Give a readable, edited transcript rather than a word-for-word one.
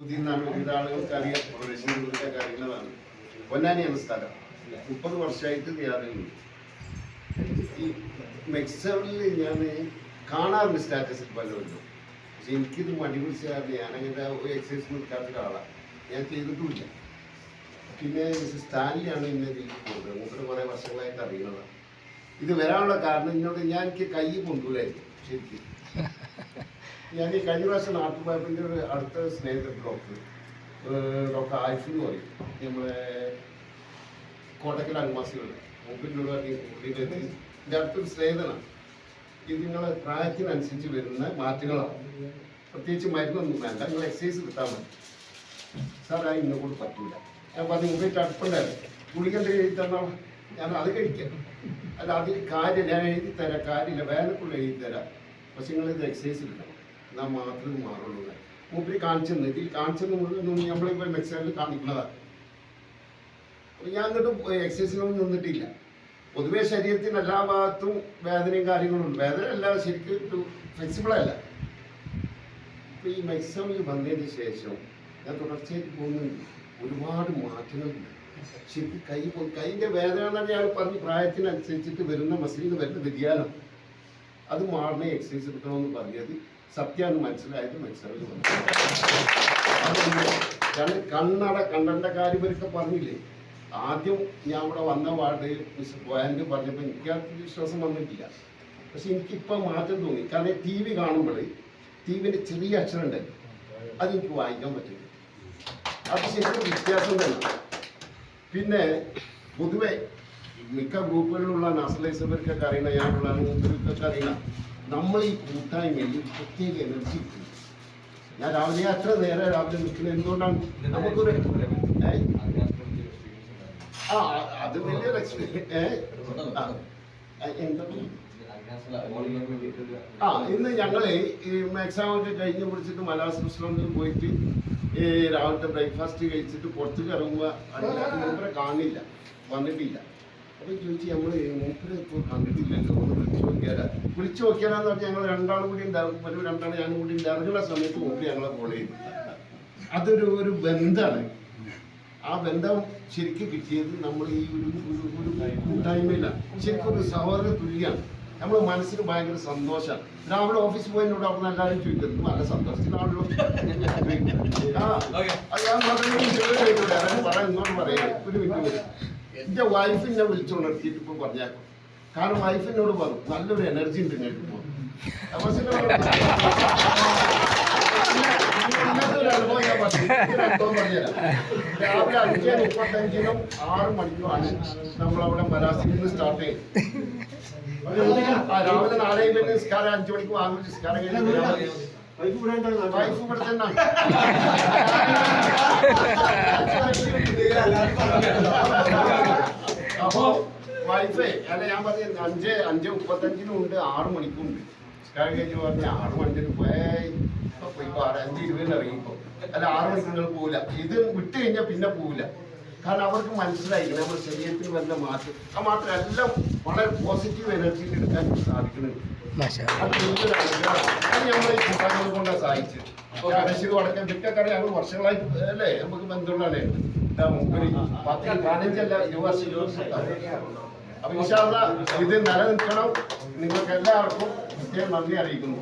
ഇതിൽ നിന്നാണ് ഒരുവിധ ആളുകൾക്ക് അറിയാം, പ്രദേശങ്ങളിലൊക്കെ അറിയുന്നതാണ്. പൊന്നാനിയാണ് സ്ഥലം. 30 വർഷമായിട്ട് യാതൊരു ഈ മെക്സറിൽ ഞാൻ കാണാറുണ്ട് സ്റ്റാറ്റസിൽ പലവരും. പക്ഷെ എനിക്കിത് മടി പിടിച്ച കാരണം ഞാനങ്ങനെ ഒരു എക്സസൈസ് നിൽക്കാത്ത ഒരാളാണ്, ഞാൻ ചെയ്തിട്ടുമില്ല. പിന്നെ മിസ്റ്റർ സ്റ്റാൻലിയാണ് ഇന്നെ ഇതിൽ പോകുന്നത്. മൂപ്പര് കുറേ വർഷങ്ങളായിട്ട് അറിയുന്നതാണ്. ഇത് വരാനുള്ള കാരണം എനിക്ക് കൈ കൊണ്ടുപോലായിരുന്നു ശരിക്കും. ഞാൻ ഈ കഴിഞ്ഞ പ്രാവശ്യം നാട്ടിൽ പോയപ്പോൾ എൻ്റെ ഒരു അടുത്ത സ്നേഹിതർ ഡോക്ടർ ആയിഫ് എന്ന് പറയും, നമ്മളെ കോട്ടക്കൽ അൽമാസികൾ മൂപ്പിൻ്റെ എൻ്റെ അടുത്തൊരു സ്നേഹിതനാണ്. ഇത് നിങ്ങളെ പ്രായത്തിനനുസരിച്ച് വരുന്ന മാറ്റങ്ങളാണ്. പ്രത്യേകിച്ച് മരുന്നൊന്നും വേണ്ട, നിങ്ങൾ എക്സസൈസ് എടുത്താൽ മതി. സാർ ആ ഇന്നെ കൊണ്ട് പറ്റില്ല. ഞാൻ പറഞ്ഞു മുമ്പിട്ട് അടുപ്പുണ്ടായിരുന്നു, ഗുളിക എന്തെങ്കിലും എഴുതി തന്നോളാം, ഞാൻ അത് കഴിക്കാം. അല്ല അതിൽ കാര്യം ഞാൻ എഴുതി തരാം, കാര്യമില്ല, വേനൽക്കുള്ള എഴുതി തരാം. പക്ഷെ നിങ്ങളിത് എക്സസൈസ് എടുക്കണം, എന്നാൽ മാത്രമേ ഇത് മാറുള്ളൂ. മൂപ്പര് കാണിച്ചെന്ന് ഇതിൽ കാണിച്ചെന്ന് നമ്മളിപ്പോൾ മെക്സറിൽ കാണിക്കുന്നതാണ്. ഞാൻ എന്നിട്ട് എക്സസൈസിനൊന്നും നിന്നിട്ടില്ല. പൊതുവേ ശരീരത്തിന് എല്ലാ ഭാഗത്തും വേദനയും കാര്യങ്ങളും ഉണ്ട്. വേദന അല്ല, ശരിക്കും ഫ്ലെക്സിബിളല്ല. ഇപ്പോൾ ഈ മെക്സറിൽ വന്നതിന് ശേഷം ഞാൻ തുടർച്ചയായിട്ട് പോകുന്നുണ്ട്, ഒരുപാട് മാറ്റങ്ങളുണ്ട്. ശരിക്കും കൈൻ്റെ വേദന എന്ന് ഞാൻ പറഞ്ഞ് പ്രായത്തിനനുസരിച്ചിട്ട് വരുന്ന മസിലിന് വരുന്ന വ്യതിയാനം, അത് മാറുന്ന എക്സസൈസ് എടുക്കണമെന്ന് പറഞ്ഞത് സത്യമാണ് മനസ്സിലായത് മെക്സറിൽ വന്നു. കണ്ണട കാര്യം ഇവരൊക്കെ പറഞ്ഞില്ലേ, ആദ്യം ഞാൻ ഇവിടെ വന്ന വാർഡ് മിസ്റ്റർ പോയാൻ്റെ പറഞ്ഞപ്പോൾ എനിക്ക് ആ വിശ്വാസം വന്നിട്ടില്ല. പക്ഷെ എനിക്കിപ്പോൾ മാറ്റം തോന്നി. കാരണം TV കാണുമ്പോൾ TVൻ്റെ ചെറിയ അക്ഷരം ഉണ്ടല്ലോ, അതെനിക്ക് വായിക്കാൻ പറ്റില്ല. അത് ശരിക്കും വ്യത്യാസം തന്നെ. പിന്നെ പൊതുവെ മിക്ക ഗ്രൂപ്പുകളിലുള്ള നാഷണലൈസർക്കൊക്കെ അറിയണം, ഞാനുള്ള മൂപ്പർക്കൊക്കെ അറിയണം, നമ്മൾ ഈ കൂട്ടായ്മയിൽ പ്രത്യേക എനർജി കിട്ടും. ഞാൻ രാവിലെ അത്ര നേരെ രാവിലെ നിൽക്കുന്നത് എന്തുകൊണ്ടാണ്? നമുക്കൊരു അത് വലിയൊരു ഇന്ന് ഞങ്ങള് ഈ എക്സാം ഒക്കെ കഴിഞ്ഞ് പിടിച്ചിട്ട് മലാസ് റെസ്റ്റോറൻറ്റിൽ പോയിട്ട് രാവിലത്തെ ബ്രേക്ക്ഫാസ്റ്റ് കഴിച്ചിട്ട് പുറത്തേക്ക് ഇറങ്ങുമ്പോൾ മൂപ്പരെ കാണില്ല, വന്നിട്ടില്ല. അപ്പോൾ ചോദിച്ചു നമ്മൾ മൂപ്പരെ ഇപ്പോൾ കണ്ടിട്ടില്ലല്ലോ, ഒന്ന് വിളിച്ചു നോക്കിയാലെന്ന് പറഞ്ഞാൽ ഞങ്ങൾ രണ്ടാളും കൂടി ഉണ്ടാകും, ഒരു രണ്ടാൾ ഞാനും കൂടി ഇറങ്ങുന്ന സമയത്ത് മൂപ്പര് ഞങ്ങളെ ഫോളോ ചെയ്തു. അതൊരു ബന്ധമാണ്. ആ ബന്ധം ശരിക്കും കിട്ടിയത് നമ്മൾ ഈ ഒരു കൂട്ടായ്മയിലാണ്. ശരിക്കും ഒരു സഹോദര തുല്യമാണ്. നമ്മൾ മനസ്സിന് ഭയങ്കര സന്തോഷമാണ്. രാവിലെ ഓഫീസിൽ പോയതിനോട് അവിടെ നിന്ന് എല്ലാവരും ചോദിക്കുന്നത് നല്ല സന്തോഷത്തിലാണല്ലോ. ഇങ്ങോട്ട് പറയാം, ഒരു മിനിറ്റ്. എൻ്റെ വൈഫിനെ വിളിച്ചുകൊണ്ടിരുത്തിയിട്ട് ഇപ്പോൾ പറഞ്ഞേക്കും. കാരണം വൈഫിനോട് പറഞ്ഞു നല്ലൊരു എനർജി ഉണ്ട് നിങ്ങൾക്ക് ഇപ്പോൾ. അനുഭവം ഞാൻ പറഞ്ഞുതരാം. രാവിലെ 5:35 6 മണിക്കുമാണ് നമ്മളവിടെ മലാസിൽ നിന്ന് സ്റ്റാർട്ട് ചെയ്തത്. രാവിലെ 4 നിസ്കാരം 5 മണിക്ക് വാങ്ങി നിസ്കാരം കഴിഞ്ഞ് വൈഫ് ഇവിടെ തന്നെ. അപ്പോ വൈഫേ അല്ല ഞാൻ പറഞ്ഞ 5:35 ഉണ്ട്, 6 മണിക്കുണ്ട് നിസ്കാരം കഴിഞ്ഞ് പറഞ്ഞ 6 മണിക്ക് പോയി 5:20 ഇറങ്ങിപ്പോ. അല്ല 6 മണിക്ക് നിങ്ങൾ പോവില്ല, ഇത് വിട്ട് കഴിഞ്ഞാൽ പിന്നെ പോവില്ല. കാരണം അവർക്ക് മനസ്സിലായി നമ്മുടെ ശരീരത്തിൽ വരുന്ന മാറ്റം. ആ മാറ്റം എല്ലാം വളരെ പോസിറ്റീവ് എനർജിയിൽ എടുക്കാൻ സാധിക്കുന്നുണ്ട്. അത് നമ്മൾ ഈ കൂട്ടായ്മ കൊണ്ടാണ് സാധിച്ചത്. കടശ്ശേരി വടക്കൻ മിക്കക്കറി ഞങ്ങൾ വർഷങ്ങളായി അല്ലേ നമുക്ക് ബന്ധമുള്ളതല്ലേ. മുമ്പ് 10, 15 അല്ല 20 വർഷം. അപ്പൊ ഇൻഷാ അല്ലാഹ് ഇത് നിലനിൽക്കണം. നിങ്ങൾക്ക് എല്ലാവർക്കും പ്രത്യേകം നന്ദി അറിയിക്കുന്നു.